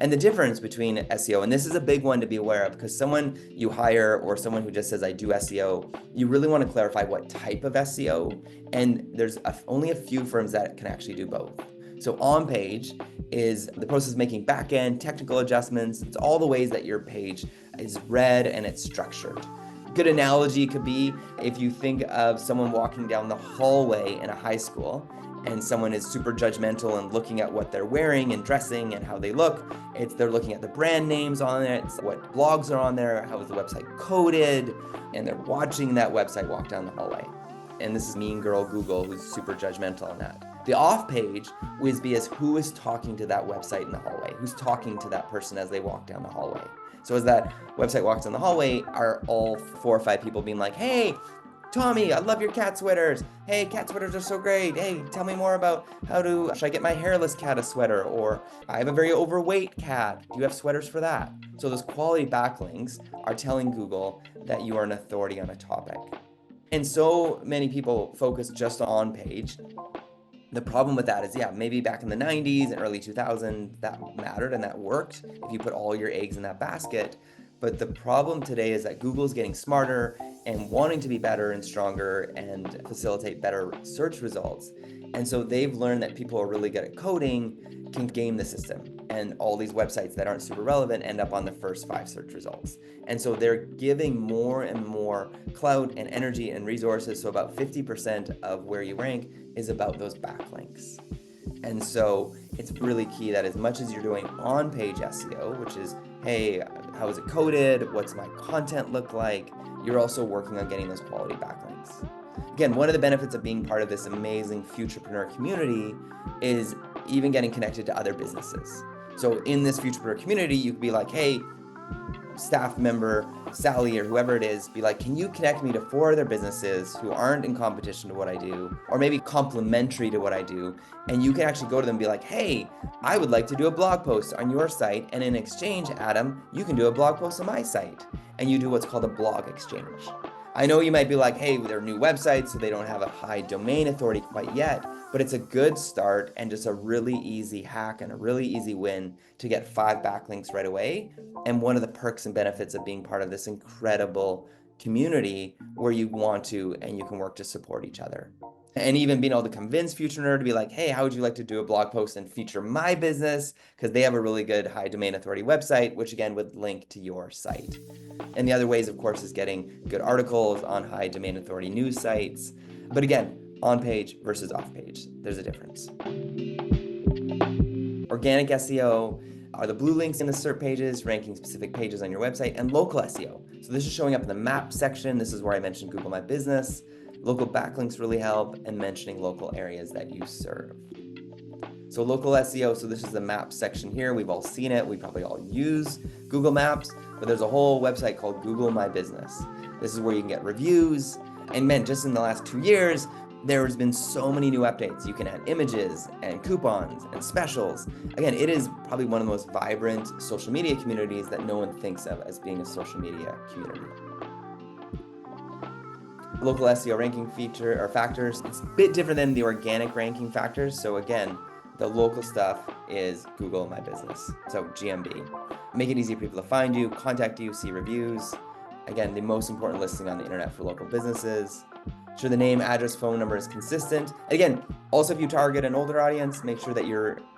And the difference between SEO, and this is a big one to be aware of, because someone you hire or someone who just says, I do SEO, you really want to clarify what type of SEO. And there's only a few firms that can actually do both. So on page is the process of making back-end technical adjustments. It's all the ways that your page is read and it's structured. Good analogy could be if you think of someone walking down the hallway in a high school and someone is super judgmental and looking at what they're wearing and dressing and how they look. They're looking at the brand names on it, what blogs are on there, how is the website coded, and they're watching that website walk down the hallway. And this is mean girl Google, who's super judgmental on that. The off page would be as who is talking to that website in the hallway, who's talking to that person as they walk down the hallway. So as that website walks down the hallway, are all 4 or 5 people being like, hey, Tommy, I love your cat sweaters. Hey, cat sweaters are so great. Hey, tell me more about should I get my hairless cat a sweater? Or I have a very overweight cat. Do you have sweaters for that? So those quality backlinks are telling Google that you are an authority on a topic. And so many people focus just on page. The problem with that is, maybe back in the 90s and early 2000s, that mattered and that worked if you put all your eggs in that basket. But the problem today is that Google's getting smarter and wanting to be better and stronger and facilitate better search results. And so they've learned that people are really good at coding can game the system. And all these websites that aren't super relevant end up on the first 5 search results. And so they're giving more and more clout and energy and resources. So about 50% of where you rank is about those backlinks. And so it's really key that as much as you're doing on-page SEO, which is, hey, how is it coded? What's my content look like? You're also working on getting those quality backlinks. Again, one of the benefits of being part of this amazing Futurepreneur community is even getting connected to other businesses. So in this Futurepreneur community, you could be like, hey, staff member Sally or whoever it is, be like, can you connect me to 4 other businesses who aren't in competition to what I do, or maybe complementary to what I do? And you can actually go to them and be like, hey, I would like to do a blog post on your site, and in exchange, Adam, you can do a blog post on my site. And you do what's called a blog exchange. I know you might be like, hey, they're new websites, so they don't have a high domain authority quite yet, but it's a good start and just a really easy hack and a really easy win to get 5 backlinks right away. And one of the perks and benefits of being part of this incredible community where you want to and you can work to support each other. And even being able to convince Futurepreneur to be like, hey, how would you like to do a blog post and feature my business? Because they have a really good high domain authority website, which again would link to your site. And the other ways, of course, is getting good articles on high domain authority news sites. But again, on page versus off page, there's a difference. Organic SEO are the blue links in the SERP pages, ranking specific pages on your website, and local SEO. So this is showing up in the map section. This is where I mentioned Google My Business. Local backlinks really help, and mentioning local areas that you serve. So local SEO, so this is the map section here. We've all seen it. We probably all use Google Maps, but there's a whole website called Google My Business. This is where you can get reviews. And man, just in the last 2 years, there's been so many new updates. You can add images and coupons and specials. Again, it is probably one of the most vibrant social media communities that no one thinks of as being a social media community. Local SEO ranking feature or factors, it's a bit different than the organic ranking factors. So again, the local stuff is Google My Business, so GMB. Make it easy for people to find you, contact you, see reviews. Again, the most important listing on the internet for local businesses. Sure, the name, address, phone number is consistent. Again, also if you target an older audience, make sure that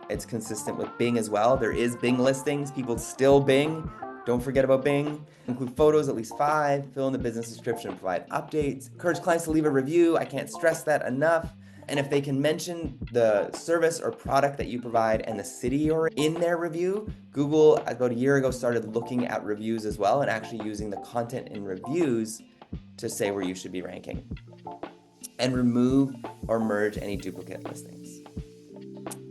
it's consistent with Bing as well. There is Bing listings, people still Bing. Don't forget about Bing. Include photos, at least 5. Fill in the business description, provide updates. Encourage clients to leave a review. I can't stress that enough. And if they can mention the service or product that you provide and the city you're in their review, Google about a year ago started looking at reviews as well and actually using the content in reviews to say where you should be ranking. And remove or merge any duplicate listings.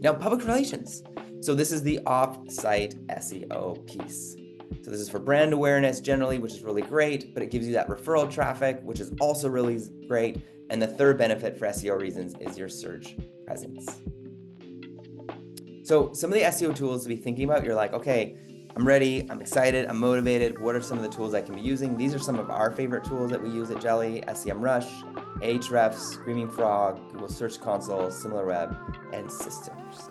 Now, public relations. So this is the off-site SEO piece. So this is for brand awareness generally, which is really great, but it gives you that referral traffic, which is also really great. And the third benefit for SEO reasons is your search presence. So some of the SEO tools to be thinking about, you're like, okay, I'm ready, I'm excited, I'm motivated. What are some of the tools I can be using? These are some of our favorite tools that we use at Jelly: SEMrush, Ahrefs, Screaming Frog, Google Search Console, SimilarWeb, and Systems.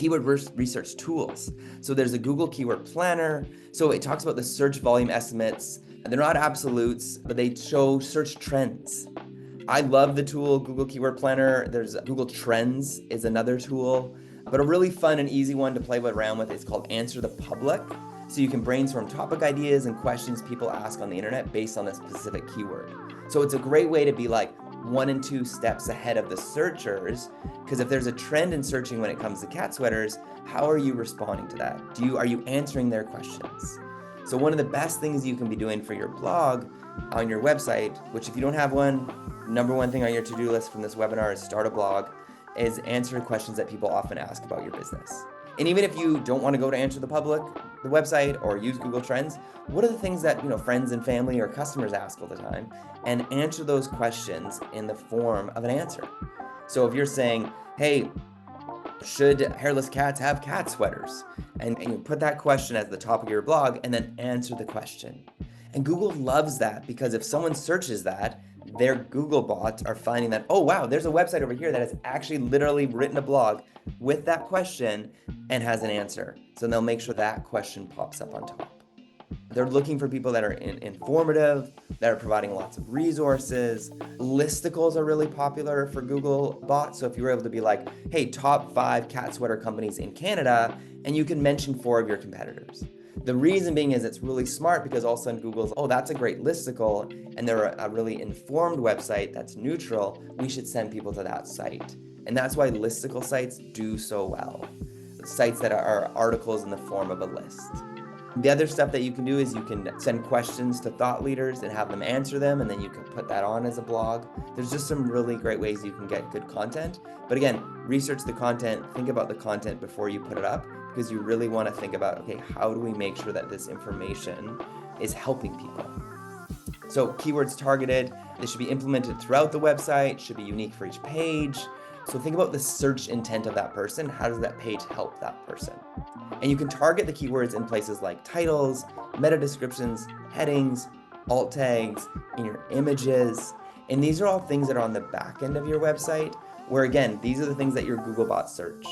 keyword research tools. So there's a Google Keyword Planner. So it talks about the search volume estimates. They're not absolutes, but they show search trends. I love the tool Google Keyword Planner. There's Google Trends is another tool, but a really fun and easy one to play around with is called Answer the Public. So you can brainstorm topic ideas and questions people ask on the internet based on a specific keyword. So it's a great way to be like 1 and 2 steps ahead of the searchers, because if there's a trend in searching when it comes to cat sweaters, how are you responding to that? Are you answering their questions? So one of the best things you can be doing for your blog on your website, which if you don't have one, number one thing on your to-do list from this webinar is start a blog, is answer questions that people often ask about your business. And even if you don't want to go to Answer the Public, the website, or use Google Trends, what are the things that friends and family or customers ask all the time? And answer those questions in the form of an answer. So if you're saying, hey, should hairless cats have cat sweaters? And you put that question at the top of your blog and then answer the question. And Google loves that, because if someone searches that, their Google bots are finding that, oh wow, there's a website over here that has actually literally written a blog with that question and has an answer. So they'll make sure that question pops up on top. They're looking for people that are informative, that are providing lots of resources. Listicles are really popular for Google bots. So if you were able to be like, hey, top 5 cat sweater companies in Canada, and you can mention 4 of your competitors. The reason being is it's really smart, because all of a sudden Google's, oh, that's a great listicle, and they're a really informed website that's neutral. We should send people to that site. And that's why listicle sites do so well. Sites that are articles in the form of a list. The other stuff that you can do is you can send questions to thought leaders and have them answer them, and then you can put that on as a blog. There's just some really great ways you can get good content. But again, research the content, think about the content before you put it up, because you really want to think about, okay, how do we make sure that this information is helping people? So keywords targeted, they should be implemented throughout the website, should be unique for each page. So think about the search intent of that person. How does that page help that person? And you can target the keywords in places like titles, meta descriptions, headings, alt tags, in your images. And these are all things that are on the back end of your website, where again, these are the things that your Google bots search.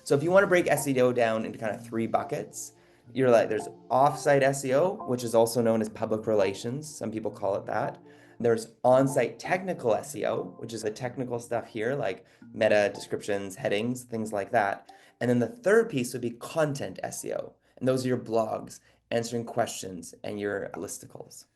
So if you want to break SEO down into kind of 3 buckets, you're like, there's off-site SEO, which is also known as public relations. Some people call it that. There's on-site technical SEO, which is the technical stuff here, like meta descriptions, headings, things like that. And then the third piece would be content SEO. And those are your blogs, answering questions, and your listicles.